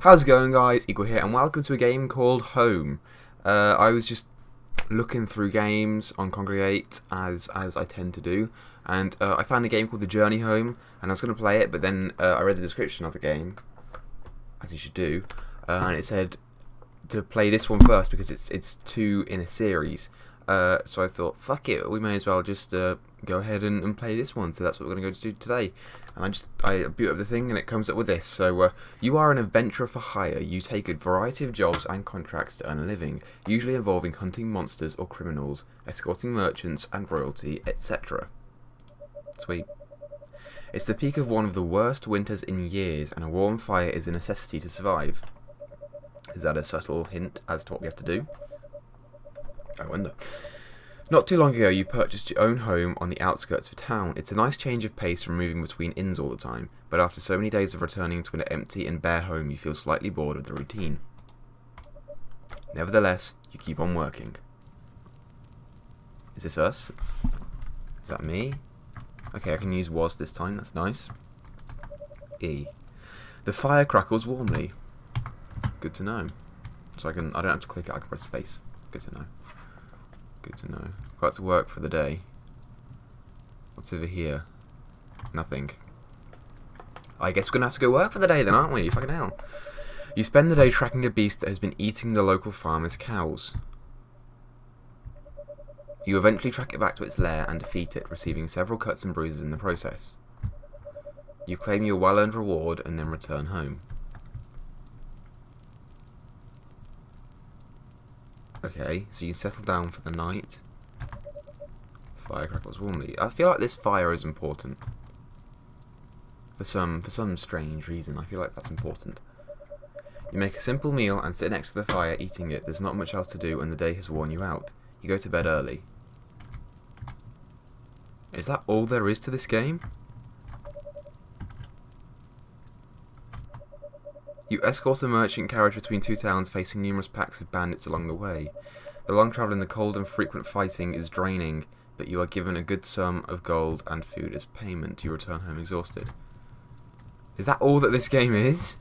How's it going, guys? Eagle here, and welcome to a game called Home. I was just looking through games on Congregate, as I tend to do, and I found a game called The Journey Home, and I was going to play it, but then I read the description of the game, as you should do, and it said to play this one first because it's two in a series. So I thought, fuck it, we may as well just go ahead and play this one. So that's what we're going to go to do today. And I boot up the thing and it comes up with this. So you are an adventurer for hire. You take a variety of jobs and contracts to earn a living, usually involving hunting monsters or criminals, escorting merchants and royalty, etc. Sweet. It's the peak of one of the worst winters in years, and a warm fire is a necessity to survive. Is that a subtle hint as to what we have to do? I wonder. Not too long ago, you purchased your own home on the outskirts of town. It's a nice change of pace from moving between inns all the time, but after so many days of returning to an empty and bare home, you feel slightly bored of the routine. Nevertheless, you keep on working. Is this us? Is that me? Okay, I can use was this time, that's nice. E. The fire crackles warmly. Good to know. So I don't have to click it, I can press space. Good to know. Good to know. Got to work for the day. What's over here? Nothing. I guess we're gonna have to go work for the day then, aren't we? Fucking hell. You spend the day tracking a beast that has been eating the local farmer's cows. You eventually track it back to its lair and defeat it, receiving several cuts and bruises in the process. You claim your well-earned reward and then return home. Okay, so you settle down for the night. Fire crackles warmly. I feel like this fire is important. For some strange reason, I feel like that's important. You make a simple meal and sit next to the fire eating it. There's not much else to do and the day has worn you out. You go to bed early. Is that all there is to this game? You escort a merchant carriage between two towns, facing numerous packs of bandits along the way. The long travel in the cold and frequent fighting is draining, but you are given a good sum of gold and food as payment. You return home exhausted. Is that all that this game is?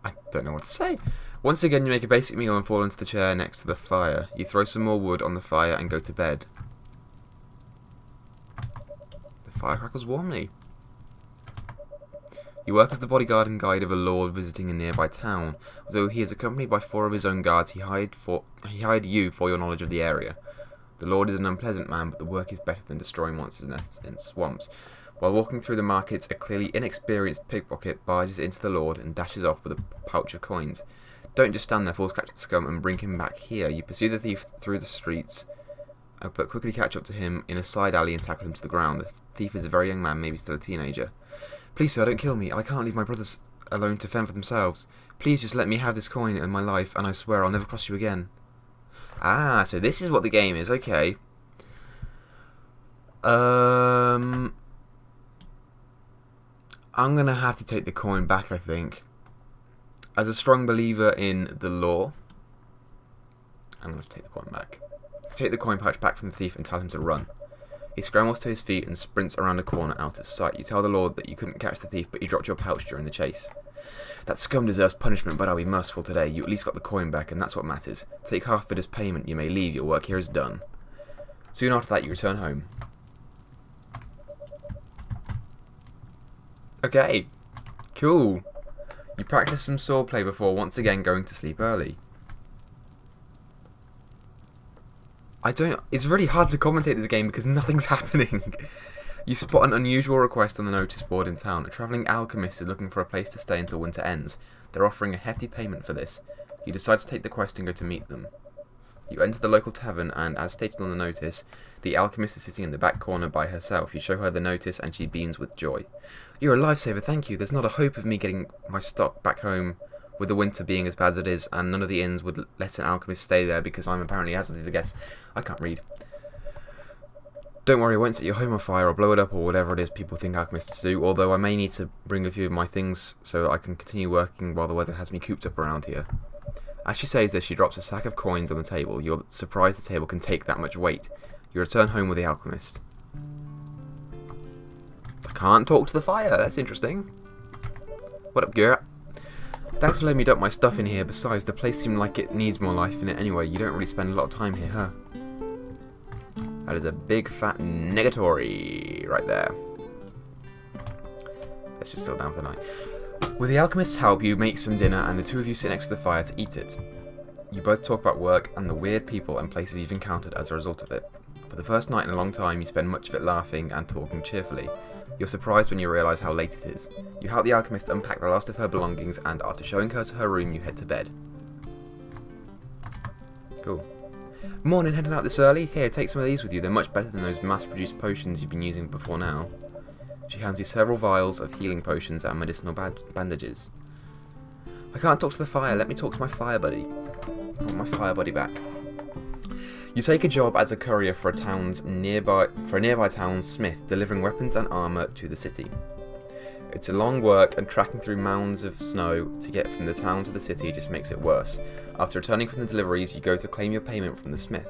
I don't know what to say. Once again, you make a basic meal and fall into the chair next to the fire. You throw some more wood on the fire and go to bed. The fire crackles warmly. You work as the bodyguard and guide of a lord visiting a nearby town. Although he is accompanied by 4 of his own guards, he hired you for your knowledge of the area. The lord is an unpleasant man, but the work is better than destroying monsters' nests in swamps. While walking through the markets, a clearly inexperienced pickpocket barges into the lord and dashes off with a pouch of coins. Don't just stand there, fools, catch the scum and bring him back here. You pursue the thief through the streets, but quickly catch up to him in a side alley and tackle him to the ground. The thief is a very young man, maybe still a teenager. Please, sir, don't kill me. I can't leave my brothers alone to fend for themselves. Please just let me have this coin in my life, and I swear I'll never cross you again. Ah, so this is what the game is. Okay. I'm going to have to take the coin back, I think. As a strong believer in the law, I'm going to take the coin back. Take the coin pouch back from the thief and tell him to run. He scrambles to his feet and sprints around a corner out of sight. You tell the lord that you couldn't catch the thief, but he dropped your pouch during the chase. That scum deserves punishment, but I'll be merciful today. You at least got the coin back, and that's what matters. Take half of it as payment. You may leave. Your work here is done. Soon after that, you return home. Okay. Cool. You practice some swordplay before once again going to sleep early. It's really hard to commentate this game because nothing's happening. You spot an unusual request on the notice board in town. A travelling alchemist is looking for a place to stay until winter ends. They're offering a hefty payment for this. You decide to take the quest and go to meet them. You enter the local tavern and, as stated on the notice, the alchemist is sitting in the back corner by herself. You show her the notice and she beams with joy. You're a lifesaver, thank you. There's not a hope of me getting my stock back home with the winter being as bad as it is, and none of the inns would let an alchemist stay there because I'm apparently hazardous to the guests. I can't read. Don't worry, I won't set your home on fire or blow it up or whatever it is people think alchemists do, although I may need to bring a few of my things so that I can continue working while the weather has me cooped up around here. As she says this, she drops a sack of coins on the table. You're surprised the table can take that much weight. You return home with the alchemist. I can't talk to the fire, that's interesting. What up, girl? Thanks for letting me dump my stuff in here. Besides, the place seemed like it needs more life in it anyway. You don't really spend a lot of time here, huh? That is a big fat negatory right there. Let's just settle down for the night. With the alchemist's help, you make some dinner and the two of you sit next to the fire to eat it. You both talk about work and the weird people and places you've encountered as a result of it. For the first night in a long time, you spend much of it laughing and talking cheerfully. You're surprised when you realise how late it is. You help the alchemist unpack the last of her belongings and, after showing her to her room, you head to bed. Cool. Morning, heading out this early? Here, take some of these with you. They're much better than those mass-produced potions you've been using before now. She hands you several vials of healing potions and medicinal bandages. I can't talk to the fire. Let me talk to my fire buddy. I want my fire buddy back. You take a job as a courier for a nearby town's smith, delivering weapons and armour to the city. It's a long work, and tracking through mounds of snow to get from the town to the city just makes it worse. After returning from the deliveries, you go to claim your payment from the smith.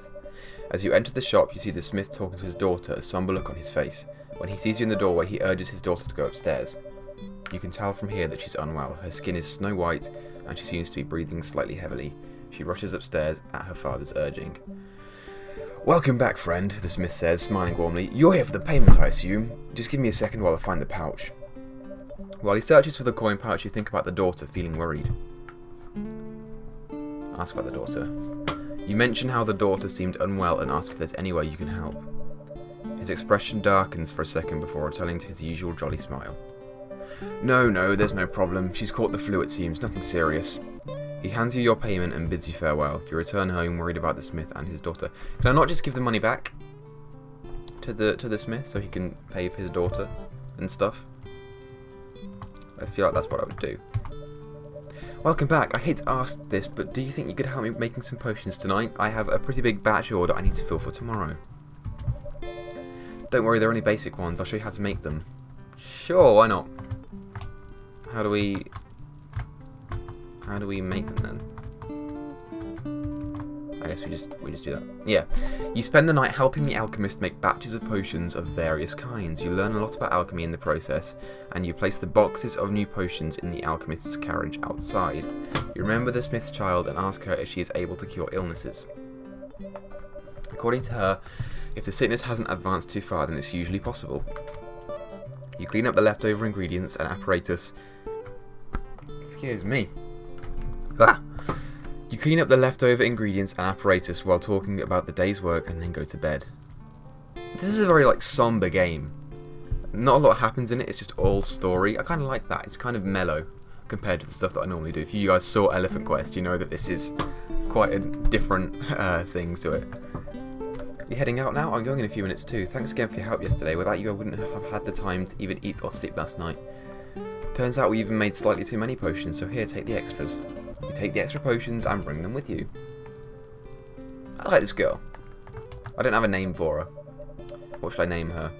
As you enter the shop, you see the smith talking to his daughter, a sombre look on his face. When he sees you in the doorway, he urges his daughter to go upstairs. You can tell from here that she's unwell. Her skin is snow white, and she seems to be breathing slightly heavily. She rushes upstairs at her father's urging. Welcome back, friend, the smith says, smiling warmly. You're here for the payment, I assume. Just give me a second while I find the pouch. While he searches for the coin pouch, you think about the daughter, feeling worried. Ask about the daughter. You mention how the daughter seemed unwell and ask if there's any way you can help. His expression darkens for a second before returning to his usual jolly smile. No, there's no problem. She's caught the flu, it seems. Nothing serious. He hands you your payment and bids you farewell. You return home, worried about the smith and his daughter. Can I not just give the money back to the smith so he can pay for his daughter and stuff? I feel like that's what I would do. Welcome back. I hate to ask this, but do you think you could help me making some potions tonight? I have a pretty big batch order I need to fill for tomorrow. Don't worry, they're only basic ones. I'll show you how to make them. Sure, why not? How do we make them then? I guess we just do that. Yeah. You spend the night helping the alchemist make batches of potions of various kinds. You learn a lot about alchemy in the process, and you place the boxes of new potions in the alchemist's carriage outside. You remember the smith's child and ask her if she is able to cure illnesses. According to her, if the sickness hasn't advanced too far, then it's usually possible. You clean up the leftover ingredients and apparatus. Excuse me. You clean up the leftover ingredients and apparatus while talking about the day's work and then go to bed. This is a very somber game. Not a lot happens in it, it's just all story. I kind of like that. It's kind of mellow compared to the stuff that I normally do. If you guys saw Elephant Quest, you know that this is quite a different thing to it. You heading out now? I'm going in a few minutes too. Thanks again for your help yesterday. Without you, I wouldn't have had the time to even eat or sleep last night. Turns out we even made slightly too many potions, so here, take the extras. You take the extra potions and bring them with you. I like this girl. I don't have a name for her. What should I name her?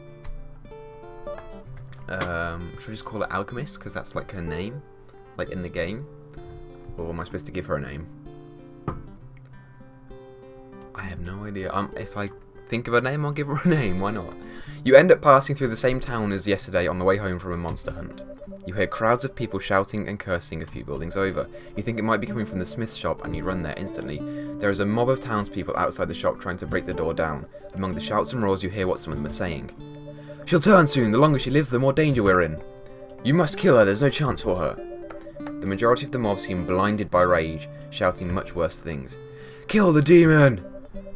Should I just call her Alchemist, because that's her name? In the game? Or am I supposed to give her a name? I have no idea. If I think of a name, I'll give her a name. Why not? You end up passing through the same town as yesterday on the way home from a monster hunt. You hear crowds of people shouting and cursing a few buildings over. You think it might be coming from the smith's shop and you run there instantly. There is a mob of townspeople outside the shop trying to break the door down. Among the shouts and roars you hear what some of them are saying. She'll turn soon. The longer she lives, the more danger we're in. You must kill her. There's no chance for her. The majority of the mob seem blinded by rage, shouting much worse things. Kill the demon!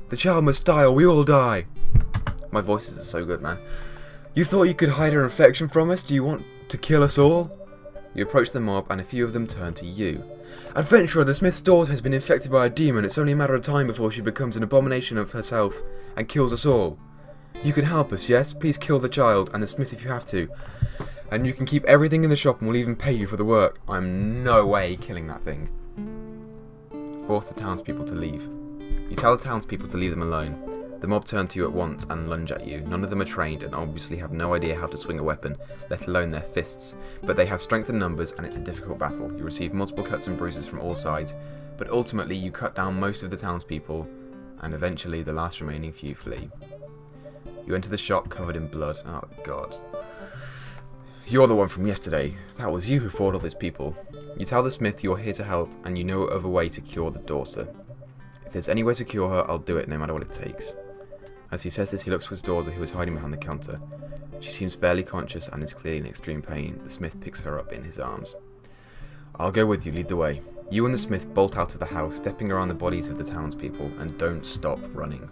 The child must die or we all die. My voices are so good, man. You thought you could hide her infection from us? Do you want to kill us all? You approach the mob and a few of them turn to you. Adventurer, the smith's daughter has been infected by a demon. It's only a matter of time before she becomes an abomination of herself and kills us all. You can help us, yes? Please kill the child and the smith if you have to. And you can keep everything in the shop and we'll even pay you for the work. I'm no way killing that thing. Force the townspeople to leave. You tell the townspeople to leave them alone. The mob turn to you at once and lunge at you. None of them are trained and obviously have no idea how to swing a weapon, let alone their fists. But they have strength in numbers and it's a difficult battle. You receive multiple cuts and bruises from all sides, but ultimately you cut down most of the townspeople and eventually the last remaining few flee. You enter the shop covered in blood. Oh god. You're the one from yesterday. That was you who fought all these people. You tell the smith you're here to help and you know of a way to cure the daughter. If there's any way to cure her, I'll do it no matter what it takes. As he says this, he looks for his daughter who is hiding behind the counter. She seems barely conscious and is clearly in extreme pain. The smith picks her up in his arms. I'll go with you, lead the way. You and the smith bolt out of the house, stepping around the bodies of the townspeople, and don't stop running.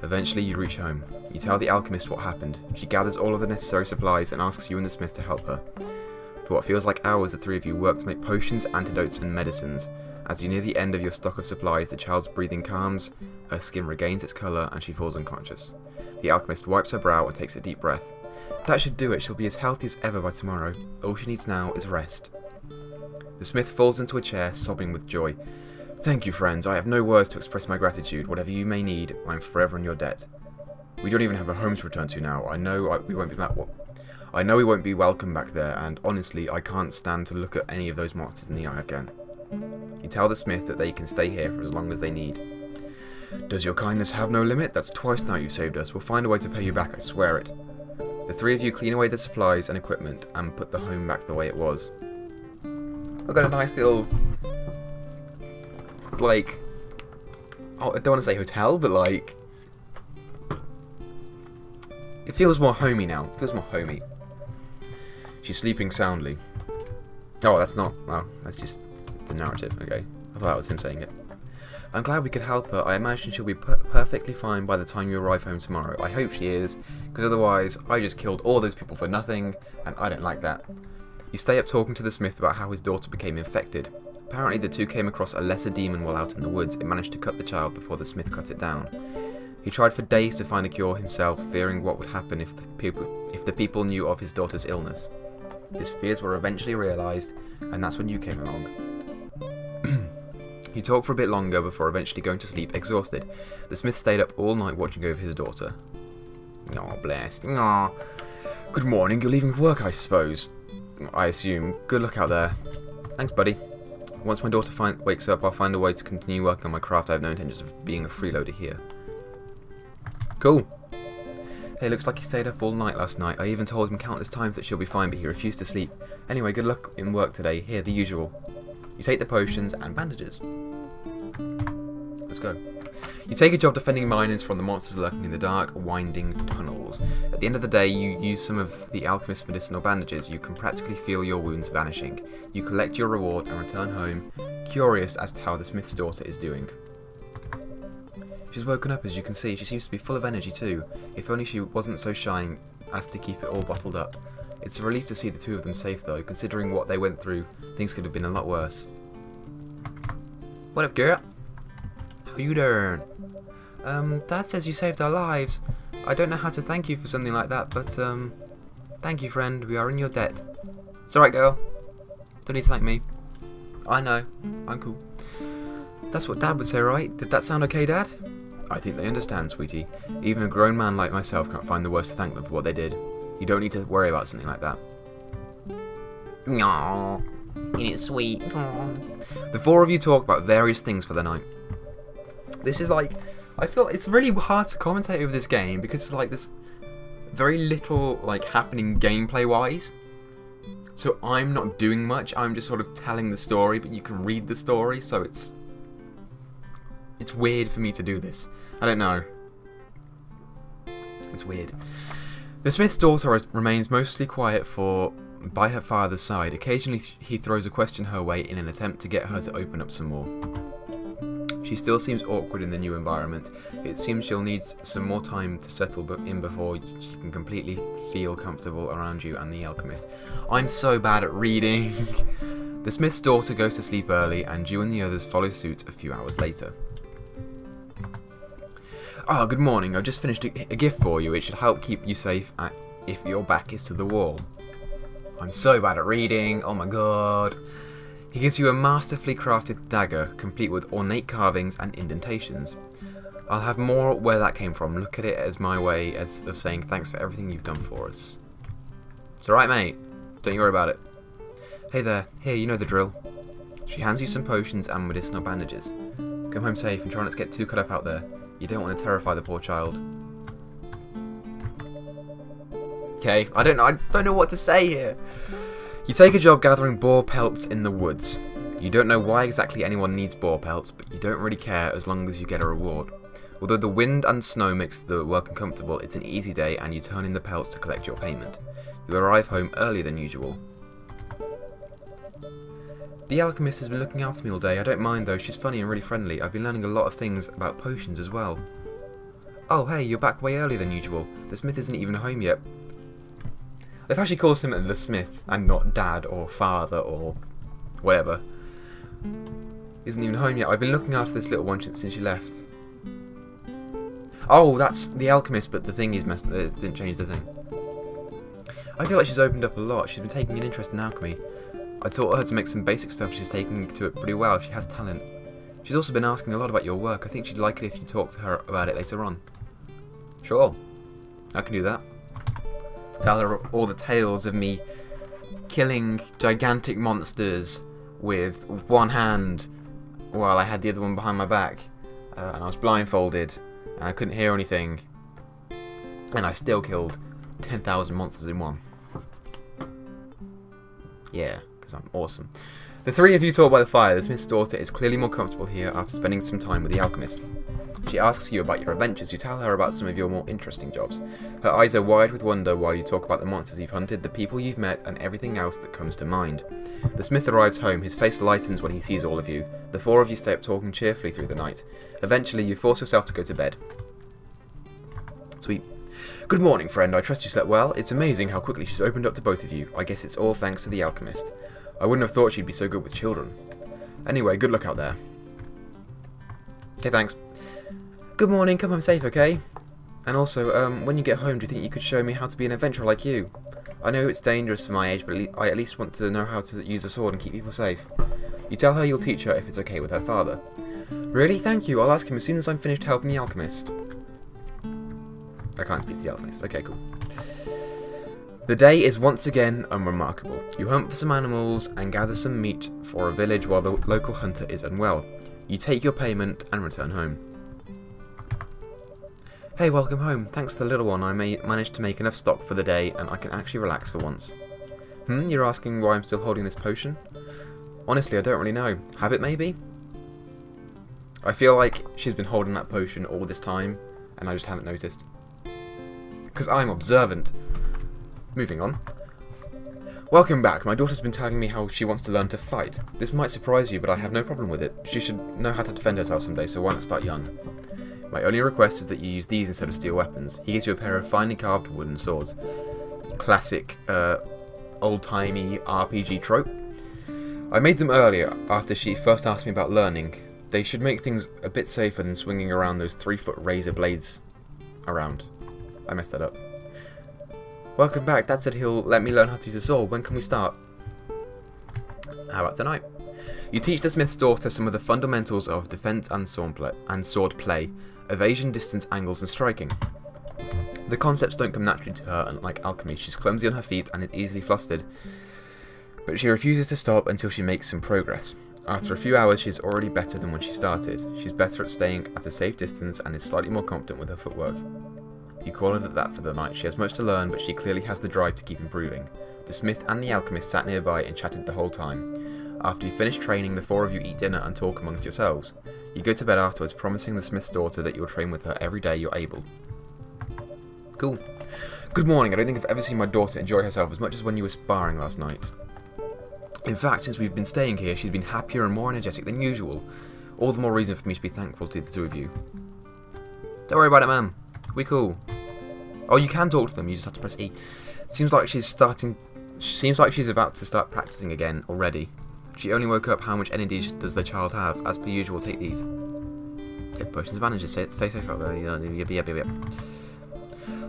Eventually you reach home. You tell the alchemist what happened. She gathers all of the necessary supplies and asks you and the smith to help her. For what feels like hours, the three of you work to make potions, antidotes, and medicines. As you near the end of your stock of supplies, the child's breathing calms, her skin regains its colour, and she falls unconscious. The alchemist wipes her brow and takes a deep breath. That should do it. She'll be as healthy as ever by tomorrow. All she needs now is rest. The smith falls into a chair, sobbing with joy. Thank you, friends. I have no words to express my gratitude. Whatever you may need, I am forever in your debt. We don't even have a home to return to now. I know we won't be welcome back there, and honestly, I can't stand to look at any of those monsters in the eye again. You tell the smith that they can stay here for as long as they need. Does your kindness have no limit? That's twice now you saved us. We'll find a way to pay you back, I swear it. The three of you clean away the supplies and equipment and put the home back the way it was. I've got a nice little, like, oh, I don't want to say hotel, but like, it feels more homey now. It feels more homey. She's sleeping soundly. Oh, that's not, well, that's just the narrative, okay. I thought that was him saying it. I'm glad we could help her. I imagine she'll be perfectly fine by the time you arrive home tomorrow. I hope she is, because otherwise I just killed all those people for nothing, and I don't like that. You stay up talking to the smith about how his daughter became infected. Apparently the two came across a lesser demon while out in the woods. It managed to cut the child before the smith cut it down. He tried for days to find a cure himself, fearing what would happen if the people knew of his daughter's illness. His fears were eventually realised, and that's when you came along. He talked for a bit longer before eventually going to sleep exhausted. The smith stayed up all night watching over his daughter. Aw, blessed. Aw. Good morning, you're leaving work, I suppose. I assume. Good luck out there. Thanks, buddy. Once my daughter wakes up, I'll find a way to continue working on my craft. I have no intentions of being a freeloader here. Cool. Hey, looks like he stayed up all night last night. I even told him countless times that she'll be fine, but he refused to sleep. Anyway, good luck in work today. Here, the usual. You take the potions and bandages. Let's go. You take a job defending miners from the monsters lurking in the dark, winding tunnels. At the end of the day, you use some of the alchemist's medicinal bandages. You can practically feel your wounds vanishing. You collect your reward and return home, curious as to how the smith's daughter is doing. She's woken up, as you can see. She seems to be full of energy too. If only she wasn't so shy as to keep it all bottled up. It's a relief to see the two of them safe though. Considering what they went through, things could have been a lot worse. What up, girl? How you doing? Dad says you saved our lives. I don't know how to thank you for something like that, but thank you, friend. We are in your debt. It's alright, girl. Don't need to thank me. I know. I'm cool. That's what Dad would say, right? Did that sound okay, Dad? I think they understand, sweetie. Even a grown man like myself can't find the words to thank them for what they did. You don't need to worry about something like that. Aww. Ain't it sweet? Aww. The four of you talk about various things for the night. This is like, I feel it's really hard to commentate over this game because it's like there's very little like happening gameplay wise. So I'm not doing much. I'm just sort of telling the story, but you can read the story, so it's weird for me to do this. I don't know. It's weird. The smith's daughter remains mostly quiet by her father's side. Occasionally he throws a question her way in an attempt to get her to open up some more. She still seems awkward in the new environment. It seems she'll need some more time to settle in before she can completely feel comfortable around you and the alchemist. I'm so bad at reading. The smith's daughter goes to sleep early and you and the others follow suit a few hours later. Ah, good morning. I've just finished a gift for you. It should help keep you safe if your back is to the wall. I'm so bad at reading. Oh my god. He gives you a masterfully crafted dagger, complete with ornate carvings and indentations. I'll have more where that came from. Look at it as my way of saying thanks for everything you've done for us. It's alright, mate. Don't you worry about it. Hey there. Here, you know the drill. She hands you some potions and medicinal bandages. Come home safe and try not to get too cut up out there. You don't want to terrify the poor child. Okay, I don't know what to say here. You take a job gathering boar pelts in the woods. You don't know why exactly anyone needs boar pelts, but you don't really care as long as you get a reward. Although the wind and snow makes the work uncomfortable, it's an easy day and you turn in the pelts to collect your payment. You arrive home earlier than usual. The alchemist has been looking after me all day. I don't mind though, she's funny and really friendly. I've been learning a lot of things about potions as well. Oh hey, you're back way earlier than usual. The smith isn't even home yet. They've actually called him the smith and not dad or father or whatever. Isn't even home yet. I've been looking after this little one since she left. Oh, that's the alchemist, but the thing is messed. It didn't change the thing. I feel like she's opened up a lot. She's been taking an interest in alchemy. I taught her to make some basic stuff. She's taking to it pretty well. She has talent. She's also been asking a lot about your work. I think she'd like it if you talk to her about it later on. Sure, I can do that. Tell her all the tales of me killing gigantic monsters with one hand while I had the other one behind my back, and I was blindfolded and I couldn't hear anything, and I still killed 10,000 monsters in one. Yeah, because I'm awesome. The three of you talk by the fire. The smith's daughter is clearly more comfortable here after spending some time with the alchemist. She asks you about your adventures. You tell her about some of your more interesting jobs. Her eyes are wide with wonder while you talk about the monsters you've hunted, the people you've met, and everything else that comes to mind. The smith arrives home. His face lightens when he sees all of you. The four of you stay up talking cheerfully through the night. Eventually, you force yourself to go to bed. Sweet. Good morning, friend. I trust you slept well. It's amazing how quickly she's opened up to both of you. I guess it's all thanks to the alchemist. I wouldn't have thought she'd be so good with children. Anyway, good luck out there. Okay, thanks. Good morning, come home safe, okay? And also, when you get home, do you think you could show me how to be an adventurer like you? I know it's dangerous for my age, but I at least want to know how to use a sword and keep people safe. You tell her you'll teach her if it's okay with her father. Really? Thank you. I'll ask him as soon as I'm finished helping the alchemist. I can't speak to the alchemist. Okay, cool. The day is once again unremarkable. You hunt for some animals and gather some meat for a village while the local hunter is unwell. You take your payment and return home. Hey, welcome home. Thanks to the little one, I managed to make enough stock for the day and I can actually relax for once. You're asking why I'm still holding this potion? Honestly, I don't really know. Habit, maybe? I feel like she's been holding that potion all this time and I just haven't noticed. Because I'm observant. Moving on. Welcome back. My daughter's been telling me how she wants to learn to fight. This might surprise you, but I have no problem with it. She should know how to defend herself someday, so why not start young? My only request is that you use these instead of steel weapons. He gives you a pair of finely carved wooden swords. Classic, old-timey RPG trope. I made them earlier, after she first asked me about learning. They should make things a bit safer than swinging around those 3-foot razor blades around. I messed that up. Welcome back. Dad said he'll let me learn how to use a sword. When can we start? How about tonight? You teach the smith's daughter some of the fundamentals of defense and sword play, evasion, distance, angles, and striking. The concepts don't come naturally to her, unlike alchemy. She's clumsy on her feet and is easily flustered, but she refuses to stop until she makes some progress. After a few hours, she's already better than when she started. She's better at staying at a safe distance and is slightly more confident with her footwork. You call it that for the night. She has much to learn, but she clearly has the drive to keep improving. The smith and the alchemist sat nearby and chatted the whole time. After you finish training, the four of you eat dinner and talk amongst yourselves. You go to bed afterwards, promising the smith's daughter that you'll train with her every day you're able. Cool. Good morning. I don't think I've ever seen my daughter enjoy herself as much as when you were sparring last night. In fact, since we've been staying here, she's been happier and more energetic than usual. All the more reason for me to be thankful to the two of you. Don't worry about it, ma'am. We cool. Oh, you can talk to them, you just have to press E. Seems like she's about to start practicing again already. She only woke up. How much energy does the child have? As per usual, take these. Take potions of advantage. Stay safe out there. Yep.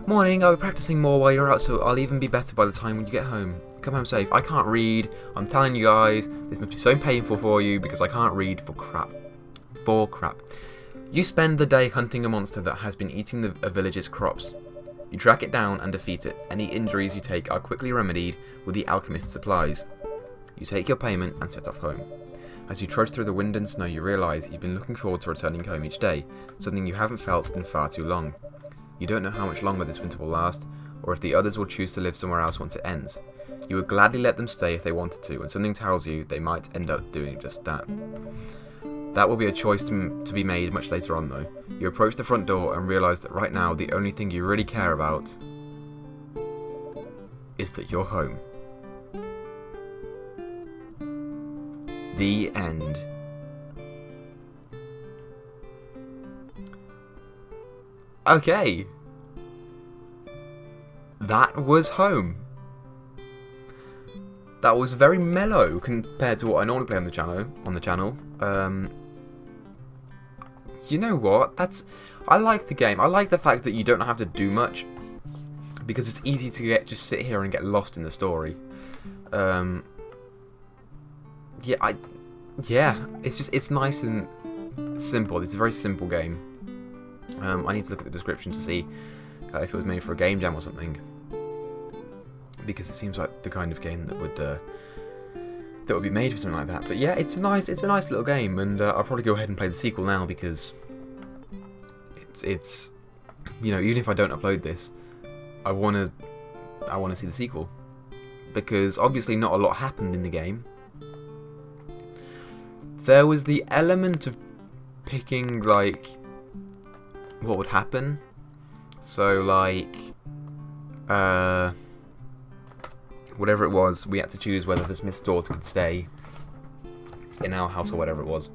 Morning, I'll be practicing more while you're out, so I'll even be better by the time when you get home. Come home safe. I can't read. I'm telling you guys, this must be so painful for you because I can't read for crap. You spend the day hunting a monster that has been eating a village's crops. You track it down and defeat it. Any injuries you take are quickly remedied with the alchemist's supplies. You take your payment and set off home. As you trudge through the wind and snow, you realise you've been looking forward to returning home each day, something you haven't felt in far too long. You don't know how much longer this winter will last, or if the others will choose to live somewhere else once it ends. You would gladly let them stay if they wanted to, and something tells you they might end up doing just that. That will be a choice to be made much later on, though. You approach the front door and realise that right now the only thing you really care about is that you're home. The end. Okay. That was Home. That was very mellow compared to what I normally play on the channel. You know what? I like the game. I like the fact that you don't have to do much, because it's easy to just sit here and get lost in the story. It's nice and simple. It's a very simple game. I need to look at the description to see if it was made for a game jam or something, because it seems like the kind of game that would be made for something like that. But yeah, it's a nice little game, and I'll probably go ahead and play the sequel now, because it's you know, even if I don't upload this, I wanna see the sequel, because obviously not a lot happened in the game. There was the element of picking like what would happen. So like whatever it was, we had to choose whether the Smith's daughter could stay in our house or whatever it was.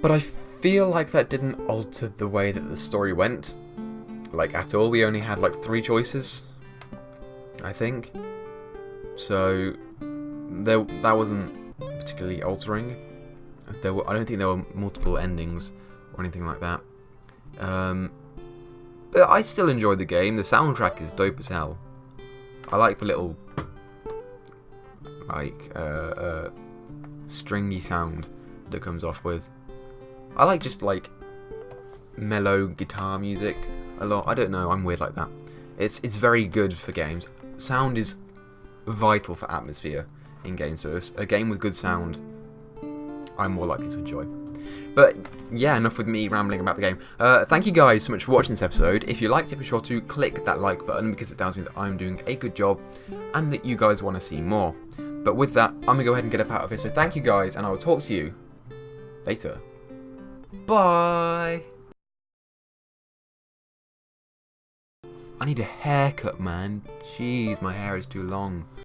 But I feel like that didn't alter the way that the story went, like at all. We only had like 3 choices, I think. So that wasn't particularly altering. I don't think there were multiple endings or anything like that. But I still enjoyed the game. The soundtrack is dope as hell. I like the little like stringy sound that comes off with. I like just like mellow guitar music a lot. I don't know, I'm weird like that. It's very good for games. Sound is vital for atmosphere in games, so a game with good sound I'm more likely to enjoy. But yeah, enough with me rambling about the game. Thank you guys so much for watching this episode. If you liked it, be sure to click that like button, because it tells me that I'm doing a good job and that you guys want to see more. But with that, I'm going to go ahead and get up out of here. So thank you guys, and I will talk to you later. Bye! I need a haircut, man. Jeez, my hair is too long.